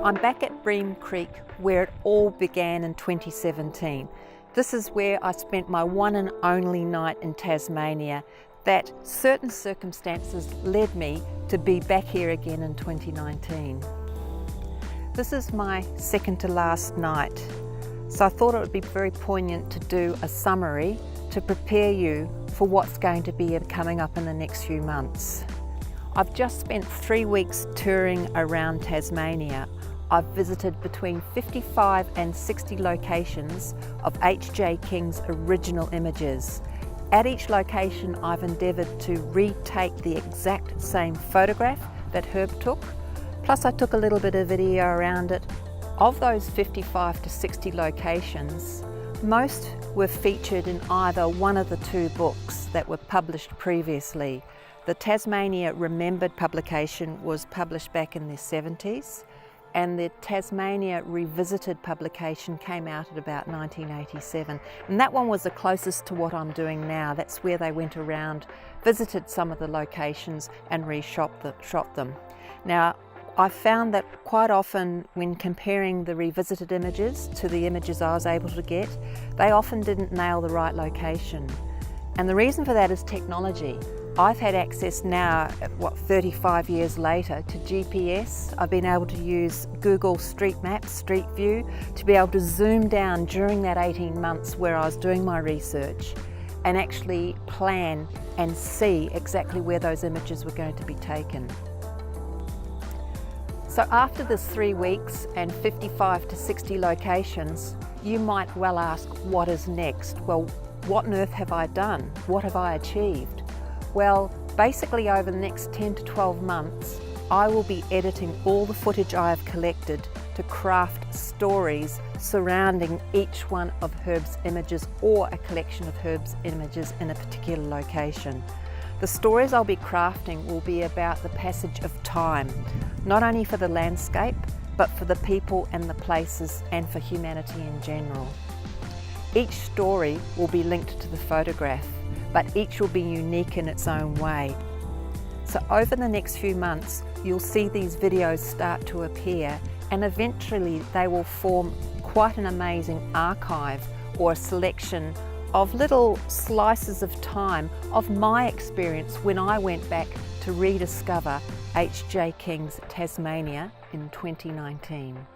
I'm back at Bream Creek where it all began in 2017. This is where I spent my one and only night in Tasmania, that certain circumstances led me to be back here again in 2019. This is my second to last night, so I thought it would be very poignant to do a summary to prepare you for what's going to be coming up in the next few months. I've just spent 3 weeks touring around Tasmania. I've visited between 55 and 60 locations of H.J. King's original images. At each location I've endeavoured to retake the exact same photograph that Herb took, plus I took a little bit of video around it. Of those 55 to 60 locations, most were featured in either one of the two books that were published previously. The Tasmania Remembered publication was published back in the 70s, and the Tasmania Revisited publication came out at about 1987. And that one was the closest to what I'm doing now. That's where they went around, visited some of the locations and shot them. Now, I found that quite often when comparing the revisited images to the images I was able to get, they often didn't nail the right location. And the reason for that is technology. I've had access now, 35 years later, to GPS. I've been able to use Google Street Maps, Street View, to be able to zoom down during that 18 months where I was doing my research and actually plan and see exactly where those images were going to be taken. So after this 3 weeks and 55 to 60 locations, you might well ask, what is next? Well, what on earth have I done? What have I achieved? Well, basically over the next 10 to 12 months, I will be editing all the footage I have collected to craft stories surrounding each one of Herb's images or a collection of Herb's images in a particular location. The stories I'll be crafting will be about the passage of time, not only for the landscape, but for the people and the places and for humanity in general. Each story will be linked to the photograph, but each will be unique in its own way. So over the next few months, you'll see these videos start to appear, and eventually they will form quite an amazing archive or a selection of little slices of time of my experience when I went back to rediscover H.J. King's Tasmania in 2019.